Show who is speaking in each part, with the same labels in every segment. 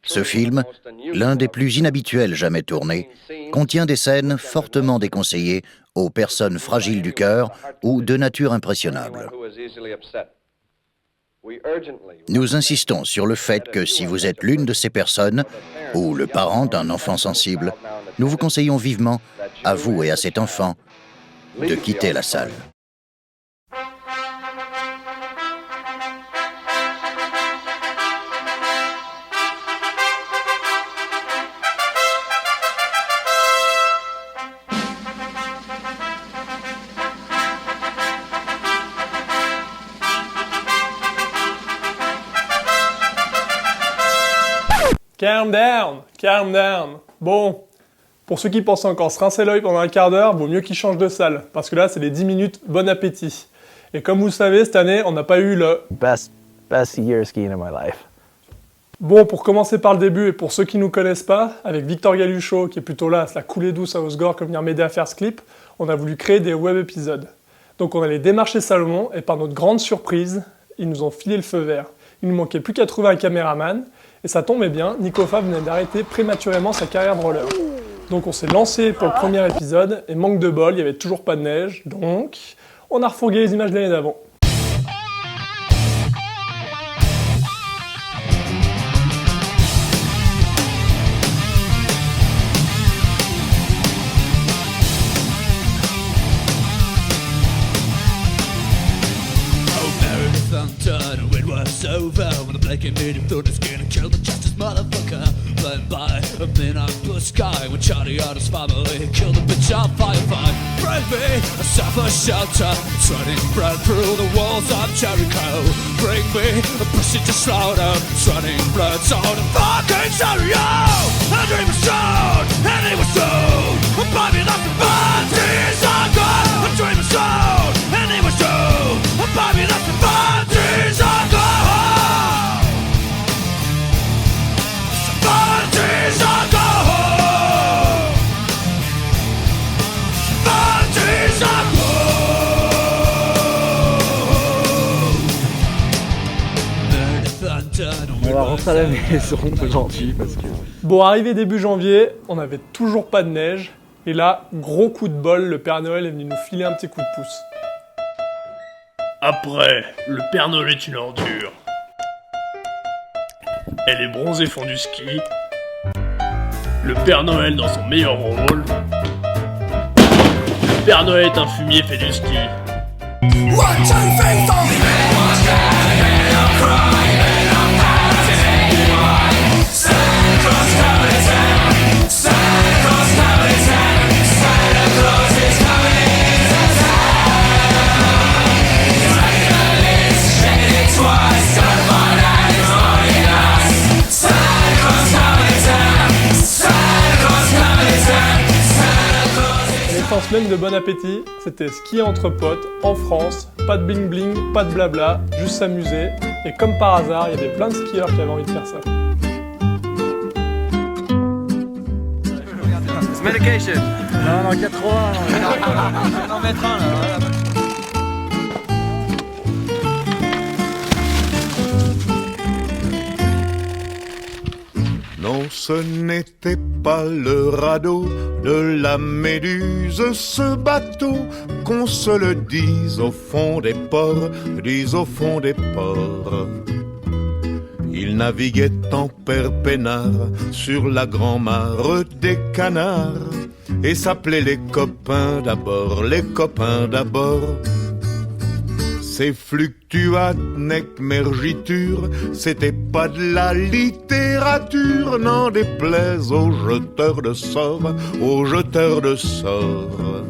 Speaker 1: Ce film, l'un des plus inhabituels jamais tournés, contient des scènes fortement déconseillées aux personnes fragiles du cœur ou de nature impressionnable. Nous insistons sur le fait que si vous êtes l'une de ces personnes, ou le parent d'un enfant sensible, nous vous conseillons vivement, à vous et à cet enfant, de quitter la salle.
Speaker 2: Calm down, calm down. Bon, pour ceux qui pensent encore se rincer l'œil pendant un quart d'heure, vaut mieux qu'ils changent de salle, parce que là, c'est les 10 minutes bon appétit. Et comme vous le savez, cette année, on n'a pas eu le
Speaker 3: best year skiing of my life.
Speaker 2: Bon, pour commencer par le début, et pour ceux qui ne nous connaissent pas, avec Victor Galuchot, qui est plutôt là, c'est la coulée douce à Osgore, comme venir m'aider à faire ce clip, on a voulu créer des web épisodes. Donc on allait démarcher Salomon, et par notre grande surprise, ils nous ont filé le feu vert. Il ne manquait plus qu'à trouver un caméraman, et ça tombait bien, Nicofa venait d'arrêter prématurément sa carrière de roller. Donc on s'est lancé pour le premier épisode, et manque de bol, il n'y avait toujours pas de neige, donc on a refourgué les images de l'année d'avant.
Speaker 4: Over when the black and medium thought it's gonna kill the justice motherfucker. Blown by a midnight blue sky when Charlie and his family killed the bitch on firefight. Bring me a suffer shelter, treading blood through the walls of Jericho. Bring me a pussy to slaughter, treading blood on a fucking stereo. A dream was shown and it was true. A body lost the bounties are gone. A dream was shown and it was true. A body lost the bounties are gone.
Speaker 3: On va rentrer à la maison aujourd'hui parce que...
Speaker 2: Bon, arrivé début janvier, on n'avait toujours pas de neige. Et là, gros coup de bol, le Père Noël est venu nous filer un petit coup de pouce.
Speaker 5: Après, le Père Noël est une ordure. Elle est bronzée fond du ski. Le Père Noël dans son meilleur rôle. Le Père Noël est un fumier fait du ski.
Speaker 2: L'essence même de Bon Appétit, c'était skier entre potes, en France, pas de bling bling, pas de blabla, juste s'amuser. Et comme par hasard, il y avait plein de skieurs qui avaient envie de faire ça.
Speaker 6: Medication.
Speaker 3: Non, 4-3.
Speaker 6: On en mettre un là.
Speaker 7: Non, ce n'était pas le radeau de la Méduse, ce bateau, qu'on se le dise au fond des ports, dise au fond des ports. Il naviguait en père peinard sur la grand-mare des canards et s'appelait les copains d'abord, les copains d'abord. Ces fluctuates nec mergiture, c'était pas de la littérature, n'en déplaise aux jeteurs de sorts, aux jeteurs de sorts.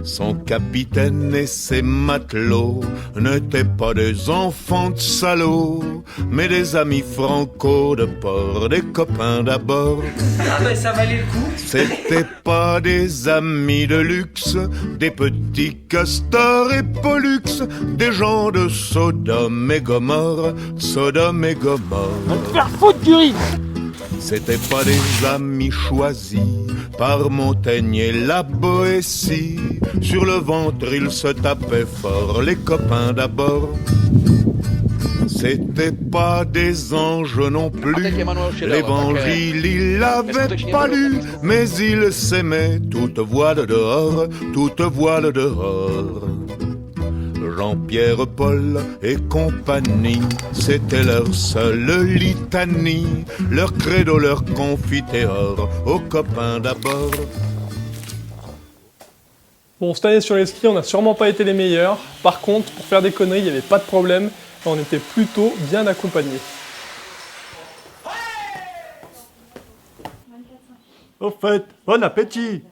Speaker 7: Son capitaine et ses matelots n'étaient pas des enfants de salauds, mais des amis franco de port, des copains d'abord.
Speaker 6: Ah ben ça valait le coup.
Speaker 7: C'était pas des amis de luxe, des petits castors et pollux, des gens de Sodome et Gomorre, Sodome et Gomorre.
Speaker 3: Va te faire foutre, Curie.
Speaker 7: C'était pas des amis choisis par Montaigne et la Boétie. Sur le ventre ils se tapaient fort, les copains d'abord. C'était pas des anges non plus. L'évangile, il l'avait pas lu, mais il s'aimait toute voile dehors, toute voile dehors. Jean-Pierre, Paul et compagnie, c'était leur seule litanie, leur credo, leur confiteor, aux copains d'abord.
Speaker 2: Bon, cette année sur les skis, on n'a sûrement pas été les meilleurs. Par contre, pour faire des conneries, il n'y avait pas de problème. Et on était plutôt bien accompagnés.
Speaker 3: Au fait, bon appétit.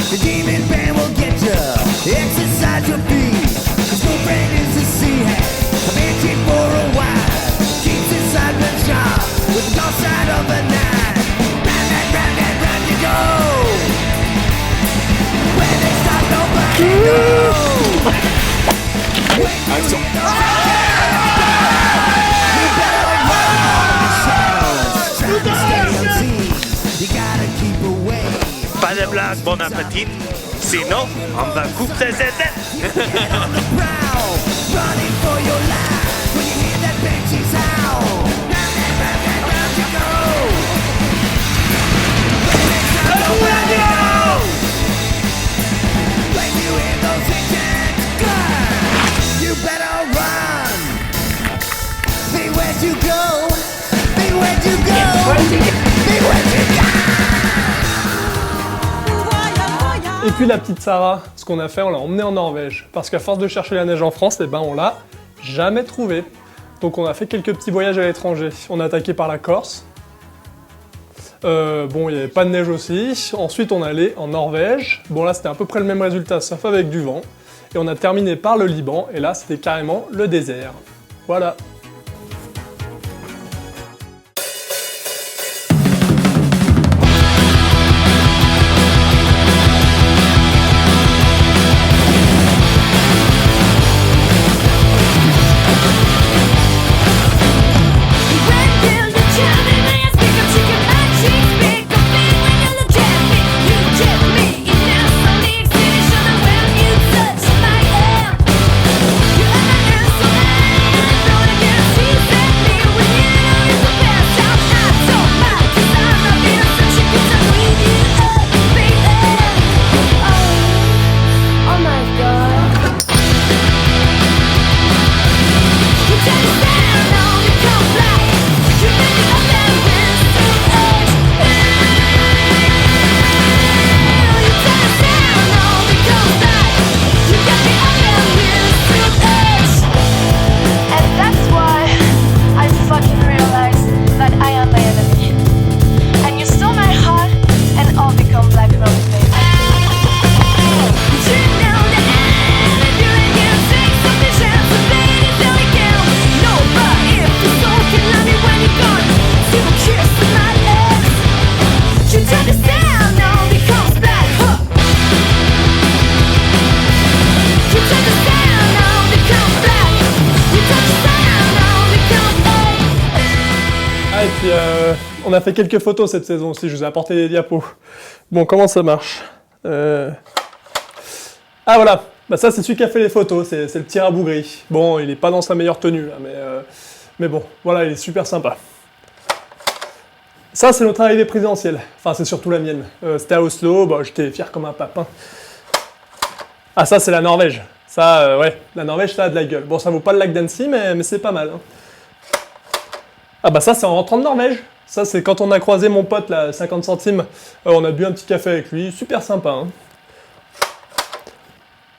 Speaker 4: The demon band will get you. Exercise your feet. His girlfriend is a sea hat. A man cheap for a while. Keeps his sideburns sharp with the dark side of the night. Round and round and round you go. When they stop, nobody knows. When you hear those you better run. The shadows trying to stay unseen. You gotta keep away.
Speaker 8: Pas de blague, bon appétit, sinon on va couper ses têtes.
Speaker 2: Et puis la petite Sarah, ce qu'on a fait, on l'a emmenée en Norvège. Parce qu'à force de chercher la neige en France, eh ben on l'a jamais trouvée. Donc on a fait quelques petits voyages à l'étranger. On a attaqué par la Corse. Bon, il n'y avait pas de neige aussi. Ensuite, on allait en Norvège. Bon, là, c'était à peu près le même résultat, sauf avec du vent. Et on a terminé par le Liban. Et là, c'était carrément le désert. Voilà. On a fait quelques photos cette saison aussi, je vous ai apporté des diapos. Bon, comment ça marche Ah voilà, bah ça c'est celui qui a fait les photos, c'est le petit rabougri. Bon, il est pas dans sa meilleure tenue là, mais bon, voilà, il est super sympa. Ça c'est notre arrivée présidentielle, enfin c'est surtout la mienne. C'était à Oslo, bah, j'étais fier comme un papin. Ah ça c'est la Norvège, ça ouais, la Norvège ça a de la gueule. Bon ça vaut pas le lac d'Annecy mais c'est pas mal. Hein. Ah bah ça c'est en rentrant de Norvège. Ça c'est quand on a croisé mon pote là, 50 centimes, on a bu un petit café avec lui, super sympa. Hein.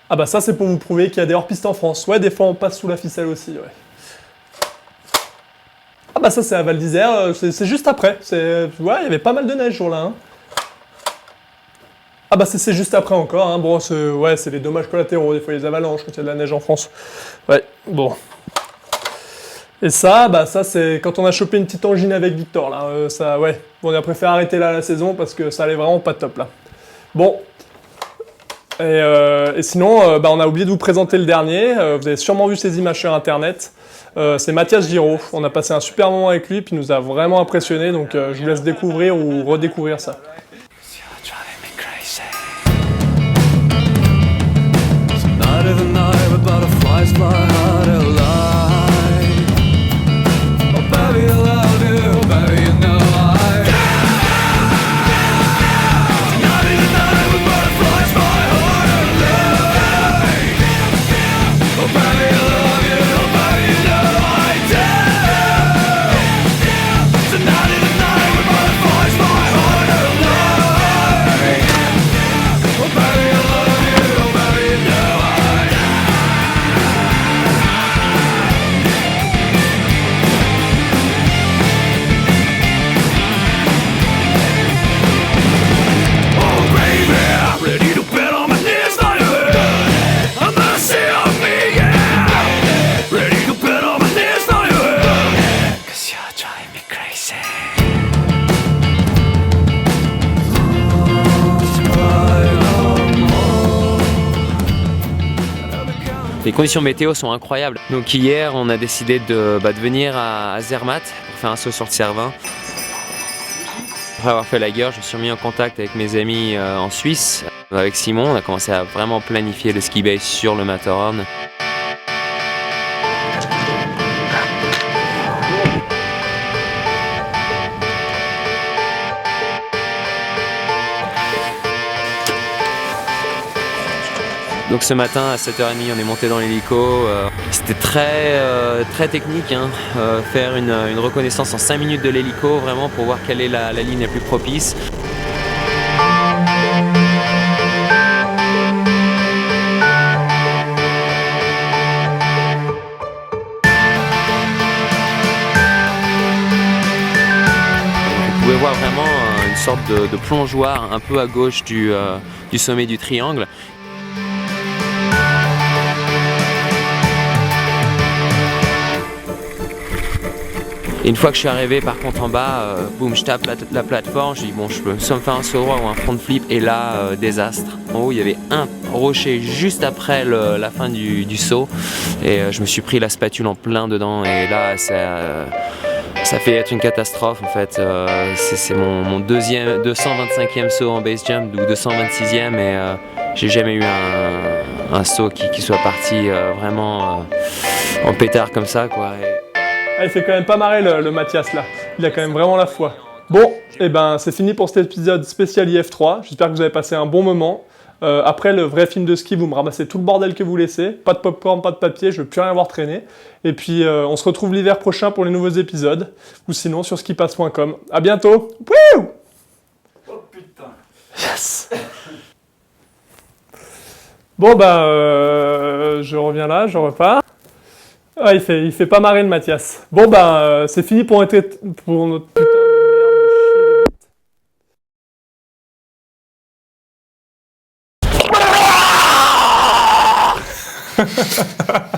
Speaker 2: Ah bah ça c'est pour vous prouver qu'il y a des hors-pistes en France. Ouais, des fois on passe sous la ficelle aussi, ouais. Ah bah ça c'est à Val d'Isère, c'est juste après. Ouais, il y avait pas mal de neige ce jour-là. Hein. Ah bah c'est juste après encore, hein. Bon, ouais, c'est les dommages collatéraux, des fois les avalanches quand il y a de la neige en France. Ouais, bon. Et ça, ça c'est quand on a chopé une petite angine avec Victor là. Ça, ouais. Bon, on a préféré arrêter là la saison parce que ça allait vraiment pas top là. Bon. Et sinon, on a oublié de vous présenter le dernier. Vous avez sûrement vu ces images sur internet. C'est Mathias Giraud. On a passé un super moment avec lui, puis il nous a vraiment impressionné. Donc je vous laisse découvrir ou redécouvrir ça.
Speaker 9: Les conditions météo sont incroyables. Donc hier, on a décidé de venir à Zermatt pour faire un saut sur le Cervin. Après avoir fait la guerre, je me suis remis en contact avec mes amis en Suisse. Avec Simon, on a commencé à vraiment planifier le ski base sur le Matterhorn. Donc ce matin à 7h30 on est monté dans l'hélico, c'était très technique, hein. Faire une reconnaissance en 5 minutes de l'hélico vraiment pour voir quelle est la ligne la plus propice. Vous pouvez voir vraiment une sorte de plongeoir un peu à gauche du sommet du triangle. Et une fois que je suis arrivé par contre en bas, boum, je tape la plateforme, je dis bon, je peux soit me faire un saut droit ou un front flip, et là, désastre. En haut, il y avait un rocher juste après la fin du saut, et je me suis pris la spatule en plein dedans, et là, ça fait être une catastrophe en fait. C'est mon 225e saut en base jump, ou 226e, et j'ai jamais eu un saut qui soit parti vraiment en pétard comme ça, quoi.
Speaker 2: Ah, il fait quand même pas marrer le Mathias là, il a quand même vraiment la foi. Bon, et c'est fini pour cet épisode spécial IF3, j'espère que vous avez passé un bon moment. Après le vrai film de ski, vous me ramassez tout le bordel que vous laissez, pas de popcorn, pas de papier, je veux plus rien voir traîner. Et puis on se retrouve l'hiver prochain pour les nouveaux épisodes, ou sinon sur skipass.com. À bientôt. Wouh!
Speaker 6: Oh putain.
Speaker 2: Yes. Bon je reviens là, je repars. Ah, il fait pas marrer le Mathias. Bon c'est fini pour notre putain de merde de chier les bits.